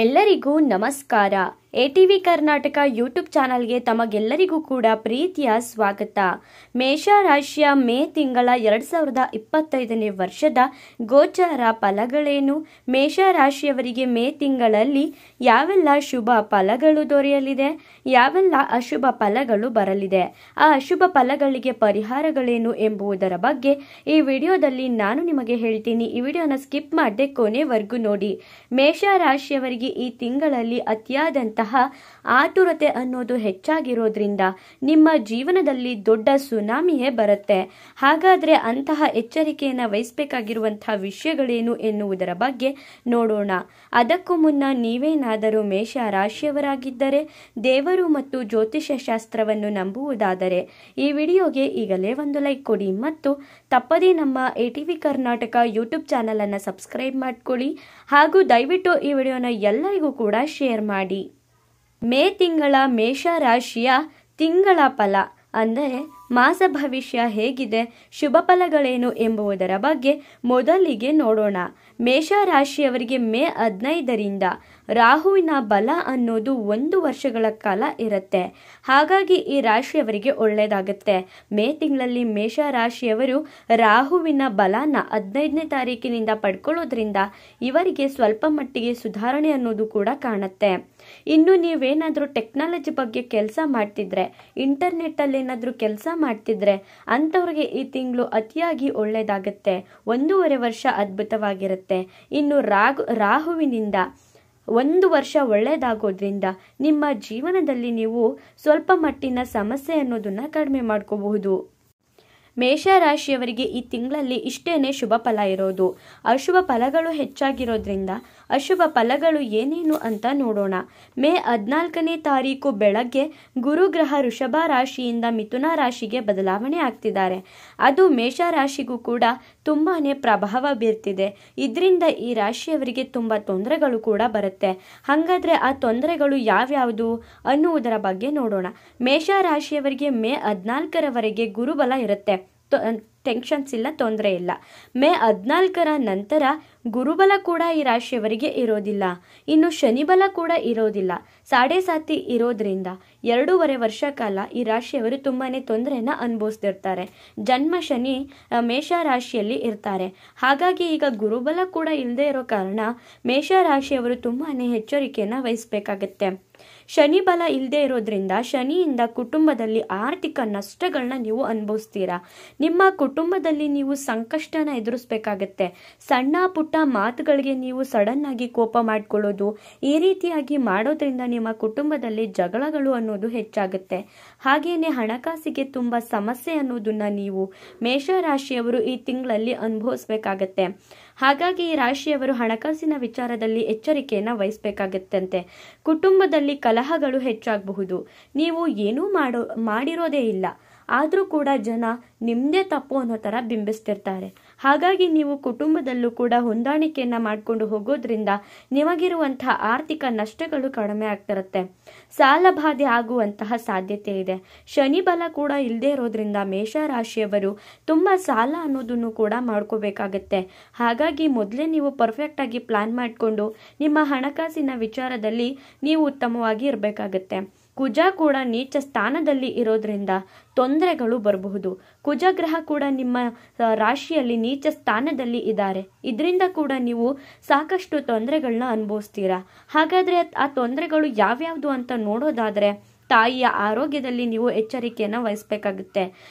ಎಲ್ಲರಿಗೂ ನಮಸ್ಕಾರ. ATV Karnataka YouTube ಚಾನಲ್ಗೆ ತಮಗೆಲ್ಲರಿಗೂ ಕೂಡ ಪ್ರೀತಿಯ ಸ್ವಾಗತ. ಮೇಷ ರಾಶಿಯ ಮೇ ತಿಂಗಳ 2025ನೇ ವರ್ಷದ ಗೋಚಾರ ಫಲಗಳೇನು? ಮೇಷ ರಾಶಿಯವರಿಗೆ ಮೇ ತಿಂಗಳಲ್ಲಿ ಯಾವೆಲ್ಲ ಶುಭ ಫಲಗಳು ದೊರೆಯಲಿದೆ, ಯಾವೆಲ್ಲ ಅಶುಭ ಫಲಗಳು ಬರಲಿದೆ, ಆ ಅಶುಭ ಫಲಗಳಿಗೆ ಪರಿಹಾರಗಳೇನು ಎಂಬುದರ ಬಗ್ಗೆ ಈ ವಿಡಿಯೋದಲ್ಲಿ ನಾನು ನಿಮಗೆ ಹೇಳ್ತೀನಿ. ಈ ವಿಡಿಯೋನ ಸ್ಕಿಪ್ ಮಾಡದೆ ಕೊನೆವರೆಗೂ ನೋಡಿ. ಮೇಷ ರಾಶಿಯವರಿಗೆ ಈ ತಿಂಗಳಲ್ಲಿ ಅತಿಯಾದಂತಹ ಆತುರತೆ ಅನ್ನೋದು ಹೆಚ್ಚಾಗಿರೋದ್ರಿಂದ ನಿಮ್ಮ ಜೀವನದಲ್ಲಿ ದೊಡ್ಡ ಸುನಾಮಿಯೇ ಬರುತ್ತೆ. ಹಾಗಾದ್ರೆ ಅಂತಹ ಎಚ್ಚರಿಕೆಯನ್ನು ವಹಿಸಬೇಕಾಗಿರುವಂತಹ ವಿಷಯಗಳೇನು ಎನ್ನುವುದರ ಬಗ್ಗೆ ನೋಡೋಣ. ಅದಕ್ಕೂ ಮುನ್ನ ನೀವೇನಾದರೂ ಮೇಷ ರಾಶಿಯವರಾಗಿದ್ದರೆ, ದೇವರು ಮತ್ತು ಜ್ಯೋತಿಷ್ಯ ಶಾಸ್ತ್ರವನ್ನು ನಂಬುವುದಾದರೆ ಈ ವಿಡಿಯೋಗೆ ಈಗಲೇ ಒಂದು ಲೈಕ್ ಕೊಡಿ ಮತ್ತು ತಪ್ಪದೇ ನಮ್ಮ ಎಟಿವಿ ಕರ್ನಾಟಕ ಯೂಟ್ಯೂಬ್ ಚಾನಲ್ ಅನ್ನು ಸಬ್ಸ್ಕ್ರೈಬ್ ಮಾಡ್ಕೊಳ್ಳಿ. ಹಾಗೂ ದಯವಿಟ್ಟು ಈ ವಿಡಿಯೋನ ಎಲ್ಲರಿಗೂ ಕೂಡ ಶೇರ್ ಮಾಡಿ. ಮೇ ತಿಂಗಳ ಮೇಷ ರಾಶಿಯ ತಿಂಗಳ ಫಲ ಅಂದರೆ ಮಾಸ ಭವಿಷ್ಯ ಹೇಗಿದೆ, ಶುಭ ಫಲಗಳೇನು ಎಂಬುದರ ಬಗ್ಗೆ ಮೊದಲಿಗೆ ನೋಡೋಣ. ಮೇಷ ರಾಶಿಯವರಿಗೆ ಮೇ 15ರಿಂದ ರಾಹುವಿನ ಬಲ ಅನ್ನೋದು 1 ವರ್ಷಗಳ ಕಾಲ ಇರುತ್ತೆ. ಹಾಗಾಗಿ ಈ ರಾಶಿಯವರಿಗೆ ಒಳ್ಳೆಯದಾಗುತ್ತೆ. ಮೇ ತಿಂಗಳಲ್ಲಿ ಮೇಷ ರಾಶಿಯವರು ರಾಹುವಿನ ಬಲನ 15ನೇ ತಾರೀಕಿನಿಂದ ಪಡ್ಕೊಳ್ಳೋದ್ರಿಂದ ಇವರಿಗೆ ಸ್ವಲ್ಪ ಮಟ್ಟಿಗೆ ಸುಧಾರಣೆ ಅನ್ನೋದು ಕೂಡ ಕಾಣುತ್ತೆ. ಇನ್ನು ನೀವೇನಾದರೂ ಟೆಕ್ನಾಲಜಿ ಬಗ್ಗೆ ಕೆಲಸ ಮಾಡ್ತಿದ್ರೆ, ಇಂಟರ್ನೆಟ್ಟಲ್ಲಿ ಏನಾದರೂ ಕೆಲಸ ಮಾಡ್ತಿದ್ರೆ ಅಂಥವ್ರಿಗೆ ಈ ತಿಂಗಳು ಅತಿಯಾಗಿ ಒಳ್ಳೆಯದಾಗುತ್ತೆ. 1.5 ವರ್ಷ ಅದ್ಭುತವಾಗಿರುತ್ತೆ. ಇನ್ನು ರಾಹುವಿನಿಂದ 1 ವರ್ಷ ಒಳ್ಳೆಯದಾಗೋದ್ರಿಂದ ನಿಮ್ಮ ಜೀವನದಲ್ಲಿ ನೀವು ಸ್ವಲ್ಪ ಮಟ್ಟಿನ ಸಮಸ್ಯೆ ಅನ್ನೋದನ್ನ ಕಡಿಮೆ ಮಾಡ್ಕೋಬಹುದು. ಮೇಷ ರಾಶಿಯವರಿಗೆ ಈ ತಿಂಗಳಲ್ಲಿ ಇಷ್ಟೇನೆ ಶುಭ ಫಲ ಇರೋದು. ಅಶುಭ ಫಲಗಳು ಹೆಚ್ಚಾಗಿರೋದ್ರಿಂದ ಅಶುಭ ಫಲಗಳು ಏನೇನು ಅಂತ ನೋಡೋಣ. ಮೇ 14ನೇ ತಾರೀಕು ಬೆಳಗ್ಗೆ ಗುರುಗ್ರಹ ವೃಷಭ ರಾಶಿಯಿಂದ ಮಿಥುನ ರಾಶಿಗೆ ಬದಲಾವಣೆ ಆಗ್ತಿದ್ದಾರೆ. ಅದು ಮೇಷ ರಾಶಿಗೂ ಕೂಡ ತುಂಬಾನೇ ಪ್ರಭಾವ ಬೀರ್ತಿದೆ. ಇದರಿಂದ ಈ ರಾಶಿಯವರಿಗೆ ತುಂಬ ತೊಂದರೆಗಳು ಕೂಡ ಬರುತ್ತೆ. ಹಾಗಾದ್ರೆ ಆ ತೊಂದರೆಗಳು ಯಾವ್ಯಾವುದು ಅನ್ನುವುದರ ಬಗ್ಗೆ ನೋಡೋಣ. ಮೇಷ ರಾಶಿಯವರಿಗೆ ಮೇ 14ರವರೆಗೆ ಗುರುಬಲ ಇರುತ್ತೆ. ಟೆನ್ಷನ್ಸ್ ಇಲ್ಲ, ತೊಂದರೆ ಇಲ್ಲ. ಮೇ 14ರ ನಂತರ ಗುರುಬಲ ಕೂಡ ಈ ರಾಶಿಯವರಿಗೆ ಇರೋದಿಲ್ಲ. ಇನ್ನು ಶನಿಬಲ ಕೂಡ ಇರೋದಿಲ್ಲ. 7.5 ಇರೋದ್ರಿಂದ 2.5 ವರ್ಷ ಕಾಲ ಈ ರಾಶಿಯವರು ತುಂಬಾನೇ ತೊಂದರೆನ ಅನುಭವಿಸ್ತಿರ್ತಾರೆ. ಜನ್ಮ ಶನಿ ಮೇಷ ರಾಶಿಯಲ್ಲಿ ಇರ್ತಾರೆ. ಹಾಗಾಗಿ ಈಗ ಗುರುಬಲ ಕೂಡ ಇಲ್ಲದೆ ಇರೋ ಕಾರಣ ಮೇಷ ರಾಶಿಯವರು ತುಂಬಾನೇ ಎಚ್ಚರಿಕೆಯನ್ನು ವಹಿಸಬೇಕಾಗತ್ತೆ. ಶನಿ ಬಲ ಇಲ್ಲದೆ ಇರೋದ್ರಿಂದ ಶನಿಯಿಂದ ಕುಟುಂಬದಲ್ಲಿ ಆರ್ಥಿಕ ನಷ್ಟಗಳನ್ನ ನೀವು ಅನುಭವಿಸ್ತೀರಾ. ನಿಮ್ಮ ಕುಟುಂಬದಲ್ಲಿ ನೀವು ಸಂಕಷ್ಟನ ಎದುರಿಸಬೇಕಾಗತ್ತೆ. ಸಣ್ಣ ಪುಟ್ಟ ಮಾತುಗಳಿಗೆ ನೀವು ಸಡನ್ ಆಗಿ ಕೋಪ ಮಾಡ್ಕೊಳ್ಳೋದು, ಈ ರೀತಿಯಾಗಿ ಮಾಡೋದ್ರಿಂದ ನಿಮ್ಮ ಕುಟುಂಬದಲ್ಲಿ ಜಗಳಗಳು ಅನ್ನೋದು ಹೆಚ್ಚಾಗುತ್ತೆ. ಹಾಗೇನೆ ಹಣಕಾಸಿಗೆ ತುಂಬಾ ಸಮಸ್ಯೆ ಅನ್ನೋದನ್ನ ನೀವು ಮೇಷ ರಾಶಿಯವರು ಈ ತಿಂಗಳಲ್ಲಿ ಅನುಭವಿಸಬೇಕಾಗತ್ತೆ. ಹಾಗಾಗಿ ಈ ರಾಶಿಯವರು ಹಣಕಾಸಿನ ವಿಚಾರದಲ್ಲಿ ಎಚ್ಚರಿಕೆಯನ್ನು ವಹಿಸಬೇಕಾಗತ್ತಂತೆ. ಕುಟುಂಬದಲ್ಲಿ ಕಲಹಗಳು ಹೆಚ್ಚಾಗಬಹುದು. ನೀವು ಏನೂ ಮಾಡಿರೋದೇ ಇಲ್ಲ, ಆದರೂ ಕೂಡ ಜನ ನಿಮ್ಮದೇ ತಪ್ಪು ಅನ್ನೋ ಥರ ಬಿಂಬಿಸ್ತಿರ್ತಾರೆ. ಹಾಗಾಗಿ ನೀವು ಕುಟುಂಬದಲ್ಲೂ ಕೂಡ ಹೊಂದಾಣಿಕೆಯನ್ನು ಮಾಡಿಕೊಂಡು ಹೋಗೋದ್ರಿಂದ ನಿಮಗಿರುವಂತಹ ಆರ್ಥಿಕ ನಷ್ಟಗಳು ಕಡಿಮೆ ಆಗ್ತಿರುತ್ತೆ. ಸಾಲ ಬಾಧೆ ಆಗುವಂತಹ ಸಾಧ್ಯತೆ ಇದೆ. ಶನಿ ಬಲ ಕೂಡ ಇಲ್ಲದೆ ಇರೋದ್ರಿಂದ ಮೇಷ ರಾಶಿಯವರು ತುಂಬ ಸಾಲ ಅನ್ನೋದನ್ನು ಕೂಡ ಮಾಡ್ಕೋಬೇಕಾಗತ್ತೆ. ಹಾಗಾಗಿ ಮೊದಲೇ ನೀವು ಪರ್ಫೆಕ್ಟ್ ಆಗಿ ಪ್ಲಾನ್ ಮಾಡಿಕೊಂಡು ನಿಮ್ಮ ಹಣಕಾಸಿನ ವಿಚಾರದಲ್ಲಿ ನೀವು ಉತ್ತಮವಾಗಿ ಇರಬೇಕಾಗತ್ತೆ. ಕುಜ ಕೂಡ ನೀಚ ಸ್ಥಾನದಲ್ಲಿ ಇರೋದ್ರಿಂದ ತೊಂದರೆಗಳು ಬರಬಹುದು. ಕುಜ ಗ್ರಹ ಕೂಡ ನಿಮ್ಮ ರಾಶಿಯಲ್ಲಿ ನೀಚ ಸ್ಥಾನದಲ್ಲಿ ಇದ್ದಾರೆ. ಇದರಿಂದ ಕೂಡ ನೀವು ಸಾಕಷ್ಟು ತೊಂದರೆಗಳನ್ನ ಅನುಭವಿಸ್ತೀರಾ. ಹಾಗಾದ್ರೆ ಆ ತೊಂದರೆಗಳು ಯಾವ್ಯಾವುದು ಅಂತ ನೋಡೋದಾದ್ರೆ, ತಾಯಿಯ ಆರೋಗ್ಯದಲ್ಲಿ ನೀವು ಎಚ್ಚರಿಕೆಯನ್ನು ವಹಿಸಬೇಕಾಗುತ್ತೆ.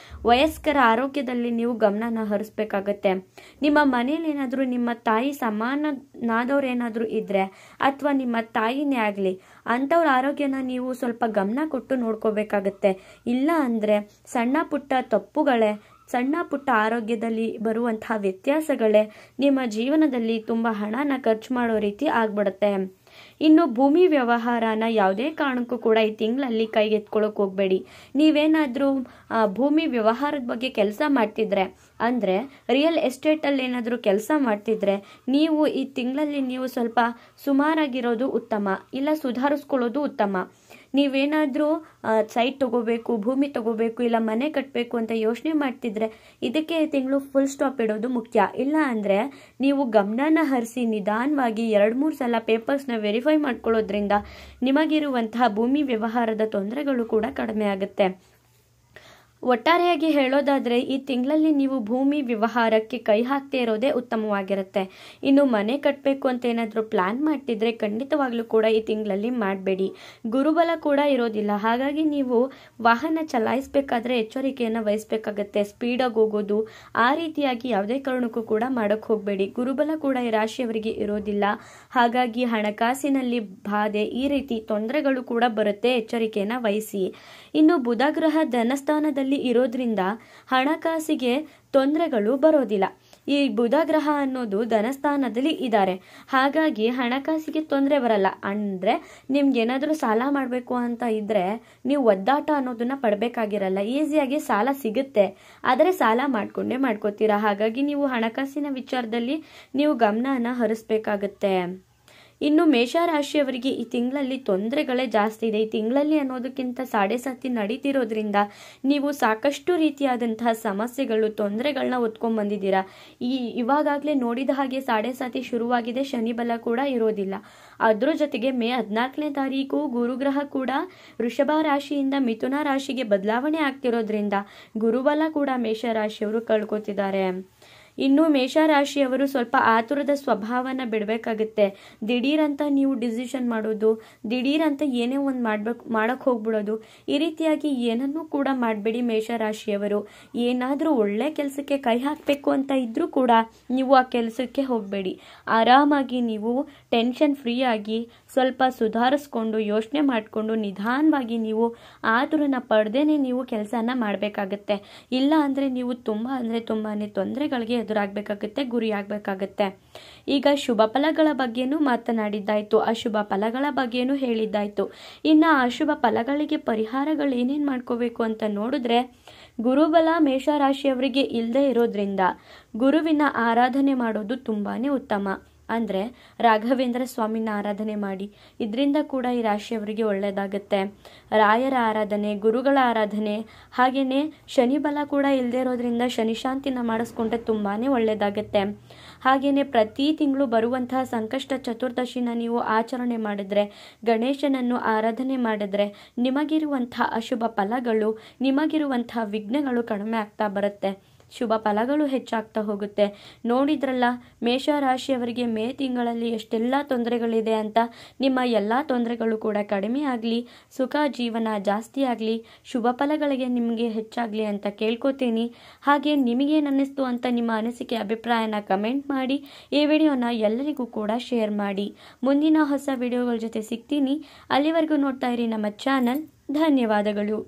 ವಯಸ್ಕರ ಆರೋಗ್ಯದಲ್ಲಿ ನೀವು ಗಮನನ ಹರಿಸಬೇಕಾಗತ್ತೆ. ನಿಮ್ಮ ಮನೇಲಿ ಏನಾದರೂ ನಿಮ್ಮ ತಾಯಿ ಸಮಾನನಾದವ್ರೇನಾದರೂ ಇದ್ರೆ ಅಥವಾ ನಿಮ್ಮ ತಾಯಿನೇ ಆಗಲಿ ಅಂಥವ್ರ ಆರೋಗ್ಯನ ನೀವು ಸ್ವಲ್ಪ ಗಮನ ಕೊಟ್ಟು ನೋಡ್ಕೋಬೇಕಾಗತ್ತೆ. ಇಲ್ಲ ಅಂದರೆ ಸಣ್ಣ ಪುಟ್ಟ ತಪ್ಪುಗಳೇ, ಸಣ್ಣ ಪುಟ್ಟ ಆರೋಗ್ಯದಲ್ಲಿ ಬರುವಂತಹ ವ್ಯತ್ಯಾಸಗಳೇ ನಿಮ್ಮ ಜೀವನದಲ್ಲಿ ತುಂಬ ಹಣನ ಖರ್ಚು ಮಾಡೋ ರೀತಿ ಆಗ್ಬಿಡುತ್ತೆ. ಇನ್ನು ಭೂಮಿ ವ್ಯವಹಾರನ ಯಾವುದೇ ಕಾರಣಕ್ಕೂ ಕೂಡ ಈ ತಿಂಗಳಲ್ಲಿ ಕೈಗೆತ್ಕೊಳ್ಳೋಕೆ ಹೋಗಬೇಡಿ. ನೀವೇನಾದರೂ ಭೂಮಿ ವ್ಯವಹಾರದ ಬಗ್ಗೆ ಕೆಲಸ ಮಾಡ್ತಿದ್ರೆ ಅಂದರೆ ರಿಯಲ್ ಎಸ್ಟೇಟಲ್ಲಿ ಏನಾದರೂ ಕೆಲಸ ಮಾಡ್ತಿದ್ರೆ ನೀವು ಈ ತಿಂಗಳಲ್ಲಿ ನೀವು ಸ್ವಲ್ಪ ಸುಮಾರಾಗಿರೋದು ಉತ್ತಮ, ಇಲ್ಲ ಸುಧಾರಿಸ್ಕೊಳ್ಳೋದು ಉತ್ತಮ. ನೀವೇನಾದರೂ ಸೈಟ್ ತಗೋಬೇಕು, ಭೂಮಿ ತಗೋಬೇಕು, ಇಲ್ಲ ಮನೆ ಕಟ್ಟಬೇಕು ಅಂತ ಯೋಚನೆ ಮಾಡ್ತಿದ್ರೆ ಇದಕ್ಕೆ ಈ ತಿಂಗಳು ಫುಲ್ ಸ್ಟಾಪ್ ಇಡೋದು ಮುಖ್ಯ. ಇಲ್ಲ ಅಂದರೆ ನೀವು ಗಮನನ ಹರಿಸಿ ನಿಧಾನವಾಗಿ 2-3 ಸಲ ಪೇಪರ್ಸ್ನ ವೆರಿಫೈ ಮಾಡ್ಕೊಳ್ಳೋದ್ರಿಂದ ನಿಮಗಿರುವಂತಹ ಭೂಮಿ ವ್ಯವಹಾರದ ತೊಂದರೆಗಳು ಕೂಡ ಕಡಿಮೆ ಆಗುತ್ತೆ. ಒಟ್ಟಾರೆಯಾಗಿ ಹೇಳೋದಾದರೆ ಈ ತಿಂಗಳಲ್ಲಿ ನೀವು ಭೂಮಿ ವ್ಯವಹಾರಕ್ಕೆ ಕೈ ಹಾಕ್ತೇ ಇರೋದೇ ಉತ್ತಮವಾಗಿರುತ್ತೆ. ಇನ್ನು ಮನೆ ಕಟ್ಟಬೇಕು ಅಂತ ಏನಾದರೂ ಪ್ಲ್ಯಾನ್ ಮಾಡ್ತಿದ್ರೆ ಖಂಡಿತವಾಗ್ಲೂ ಕೂಡ ಈ ತಿಂಗಳಲ್ಲಿ ಮಾಡಬೇಡಿ. ಗುರುಬಲ ಕೂಡ ಇರೋದಿಲ್ಲ, ಹಾಗಾಗಿ ನೀವು ವಾಹನ ಚಲಾಯಿಸಬೇಕಾದ್ರೆ ಎಚ್ಚರಿಕೆಯನ್ನು ವಹಿಸಬೇಕಾಗತ್ತೆ. ಸ್ಪೀಡಾಗಿ ಹೋಗೋದು ಆ ರೀತಿಯಾಗಿ ಯಾವುದೇ ಕಾರಣಕ್ಕೂ ಕೂಡ ಮಾಡೋಕ್ಕೆ ಹೋಗಬೇಡಿ. ಗುರುಬಲ ಕೂಡ ಈ ರಾಶಿಯವರಿಗೆ ಇರೋದಿಲ್ಲ, ಹಾಗಾಗಿ ಹಣಕಾಸಿನಲ್ಲಿ ಬಾಧೆ ಈ ರೀತಿ ತೊಂದರೆಗಳು ಕೂಡ ಬರುತ್ತೆ, ಎಚ್ಚರಿಕೆಯನ್ನು ವಹಿಸಿ. ಇನ್ನು ಬುಧ ಗ್ರಹ ಧನಸ್ಥಾನದಲ್ಲಿ ಇರೋದ್ರಿಂದ ಹಣಕಾಸಿಗೆ ತೊಂದರೆಗಳು ಬರೋದಿಲ್ಲ. ಈ ಬುಧ ಗ್ರಹ ಅನ್ನೋದು ಧನಸ್ಥಾನದಲ್ಲಿ ಇದ್ದಾರೆ, ಹಾಗಾಗಿ ಹಣಕಾಸಿಗೆ ತೊಂದರೆ ಬರಲ್ಲ. ಅಂದರೆ ನಿಮ್ಗೆ ಏನಾದರೂ ಸಾಲ ಮಾಡಬೇಕು ಅಂತ ಇದ್ದರೆ ನೀವು ಒದ್ದಾಟ ಅನ್ನೋದನ್ನ ಪಡಬೇಕಾಗಿರಲ್ಲ, ಈಸಿಯಾಗಿ ಸಾಲ ಸಿಗುತ್ತೆ. ಆದರೆ ಸಾಲ ಮಾಡ್ಕೋತೀರಾ, ಹಾಗಾಗಿ ನೀವು ಹಣಕಾಸಿನ ವಿಚಾರದಲ್ಲಿ ನೀವು ಗಮನನ ಹರಿಸ್ಬೇಕಾಗತ್ತೆ. ಇನ್ನು ಮೇಷರಾಶಿಯವರಿಗೆ ಈ ತಿಂಗಳಲ್ಲಿ ತೊಂದರೆಗಳೇ ಜಾಸ್ತಿ ಇದೆ. ಈ ತಿಂಗಳಲ್ಲಿ ಅನ್ನೋದಕ್ಕಿಂತ 7.5 ನಡೀತಿರೋದ್ರಿಂದ ನೀವು ಸಾಕಷ್ಟು ರೀತಿಯಾದಂತಹ ಸಮಸ್ಯೆಗಳು, ತೊಂದರೆಗಳನ್ನ ಹೊತ್ಕೊಂಡ್ಬಂದಿದ್ದೀರಾ. ಇವಾಗಲೇ ನೋಡಿದ ಹಾಗೆ 7.5 ಶುರುವಾಗಿದೆ, ಶನಿ ಬಲ ಕೂಡ ಇರೋದಿಲ್ಲ. ಅದ್ರ ಜೊತೆಗೆ ಮೇ 14ನೇ ತಾರೀಕು ಗುರುಗ್ರಹ ಕೂಡ ವೃಷಭ ರಾಶಿಯಿಂದ ಮಿಥುನ ರಾಶಿಗೆ ಬದಲಾವಣೆ ಆಗ್ತಿರೋದ್ರಿಂದ ಗುರುಬಲ ಕೂಡ ಮೇಷರಾಶಿಯವರು ಕಳ್ಕೊತಿದ್ದಾರೆ. ಇನ್ನು ಮೇಷರಾಶಿಯವರು ಸ್ವಲ್ಪ ಆತುರದ ಸ್ವಭಾವನ ಬಿಡಬೇಕಾಗುತ್ತೆ. ದಿಢೀರಂತ ನೀವು ಡಿಸಿಷನ್ ಮಾಡೋದು, ದಿಢೀರಂತ ಏನೇ ಒಂದು ಮಾಡೋಕ್ಕೆ ಹೋಗ್ಬಿಡೋದು, ಈ ರೀತಿಯಾಗಿ ಏನನ್ನೂ ಕೂಡ ಮಾಡಬೇಡಿ. ಮೇಷರಾಶಿಯವರು ಏನಾದರೂ ಒಳ್ಳೆ ಕೆಲಸಕ್ಕೆ ಕೈ ಹಾಕಬೇಕು ಅಂತ ಇದ್ರೂ ಕೂಡ ನೀವು ಆ ಕೆಲಸಕ್ಕೆ ಹೋಗಬೇಡಿ. ಆರಾಮಾಗಿ ನೀವು ಟೆನ್ಷನ್ ಫ್ರೀ ಆಗಿ ಸ್ವಲ್ಪ ಸುಧಾರಿಸ್ಕೊಂಡು ಯೋಚನೆ ಮಾಡಿಕೊಂಡು ನಿಧಾನವಾಗಿ ನೀವು ಆತುರನ ಪಡೆದೇನೆ ನೀವು ಕೆಲಸನ ಮಾಡಬೇಕಾಗತ್ತೆ. ಇಲ್ಲ ಅಂದರೆ ನೀವು ತುಂಬಾ ತೊಂದರೆಗಳಿಗೆ ಎದುರಾಗಬೇಕಾಗುತ್ತೆ, ಗುರಿಯಾಗಬೇಕಾಗತ್ತೆ. ಈಗ ಶುಭ ಫಲಗಳ ಬಗ್ಗೆನೂ ಮಾತನಾಡಿದ್ದಾಯ್ತು, ಅಶುಭ ಫಲಗಳ ಬಗ್ಗೆನೂ ಹೇಳಿದ್ದಾಯ್ತು. ಇನ್ನು ಅಶುಭ ಫಲಗಳಿಗೆ ಪರಿಹಾರಗಳು ಏನೇನು ಮಾಡ್ಕೋಬೇಕು ಅಂತ ನೋಡಿದ್ರೆ, ಗುರುಬಲ ಮೇಷರಾಶಿಯವರಿಗೆ ಇಲ್ಲದೆ ಇರೋದ್ರಿಂದ ಗುರುವಿನ ಆರಾಧನೆ ಮಾಡೋದು ತುಂಬಾನೇ ಉತ್ತಮ. ಅಂದರೆ ರಾಘವೇಂದ್ರ ಸ್ವಾಮಿನ ಆರಾಧನೆ ಮಾಡಿ, ಇದರಿಂದ ಕೂಡ ಈ ರಾಶಿಯವರಿಗೆ ಒಳ್ಳೆಯದಾಗುತ್ತೆ. ರಾಯರ ಆರಾಧನೆ, ಗುರುಗಳ ಆರಾಧನೆ, ಹಾಗೆಯೇ ಶನಿ ಬಲ ಕೂಡ ಇಲ್ಲದೆ ಇರೋದ್ರಿಂದ ಶನಿ ಶಾಂತಿನ ಮಾಡಿಸ್ಕೊಂಡ್ರೆ ತುಂಬಾ ಒಳ್ಳೆಯದಾಗುತ್ತೆ. ಹಾಗೆಯೇ ಪ್ರತಿ ತಿಂಗಳು ಬರುವಂತಹ ಸಂಕಷ್ಟ ಚತುರ್ದಶಿನ ನೀವು ಆಚರಣೆ ಮಾಡಿದ್ರೆ, ಗಣೇಶನನ್ನು ಆರಾಧನೆ ಮಾಡಿದ್ರೆ ನಿಮಗಿರುವಂತಹ ಅಶುಭ ಫಲಗಳು, ನಿಮಗಿರುವಂತಹ ವಿಘ್ನಗಳು ಕಡಿಮೆ ಆಗ್ತಾ ಬರುತ್ತೆ, ಶುಭ ಫಲಗಳು ಹೆಚ್ಚಾಗ್ತಾ ಹೋಗುತ್ತೆ. ನೋಡಿದ್ರಲ್ಲ ಮೇಷರಾಶಿಯವರಿಗೆ ಮೇ ತಿಂಗಳಲ್ಲಿ ಎಷ್ಟೆಲ್ಲ ತೊಂದರೆಗಳಿದೆ ಅಂತ. ನಿಮ್ಮ ಎಲ್ಲ ತೊಂದರೆಗಳು ಕೂಡ ಕಡಿಮೆ ಆಗಲಿ, ಸುಖ ಜೀವನ ಜಾಸ್ತಿ ಆಗಲಿ, ಶುಭ ಫಲಗಳಿಗೆ ನಿಮಗೆ ಹೆಚ್ಚಾಗಲಿ ಅಂತ ಕೇಳ್ಕೊತೀನಿ. ಹಾಗೆ ನಿಮಗೇನು ಅನ್ನಿಸ್ತು ಅಂತ ನಿಮ್ಮ ಅನಿಸಿಕೆ ಅಭಿಪ್ರಾಯನ ಕಮೆಂಟ್ ಮಾಡಿ. ಈ ವಿಡಿಯೋನ ಎಲ್ಲರಿಗೂ ಕೂಡ ಶೇರ್ ಮಾಡಿ. ಮುಂದಿನ ಹೊಸ ವಿಡಿಯೋಗಳ ಜೊತೆ ಸಿಗ್ತೀನಿ. ಅಲ್ಲಿವರೆಗೂ ನೋಡ್ತಾ ಇರಿ ನಮ್ಮ ಚಾನಲ್. ಧನ್ಯವಾದಗಳು.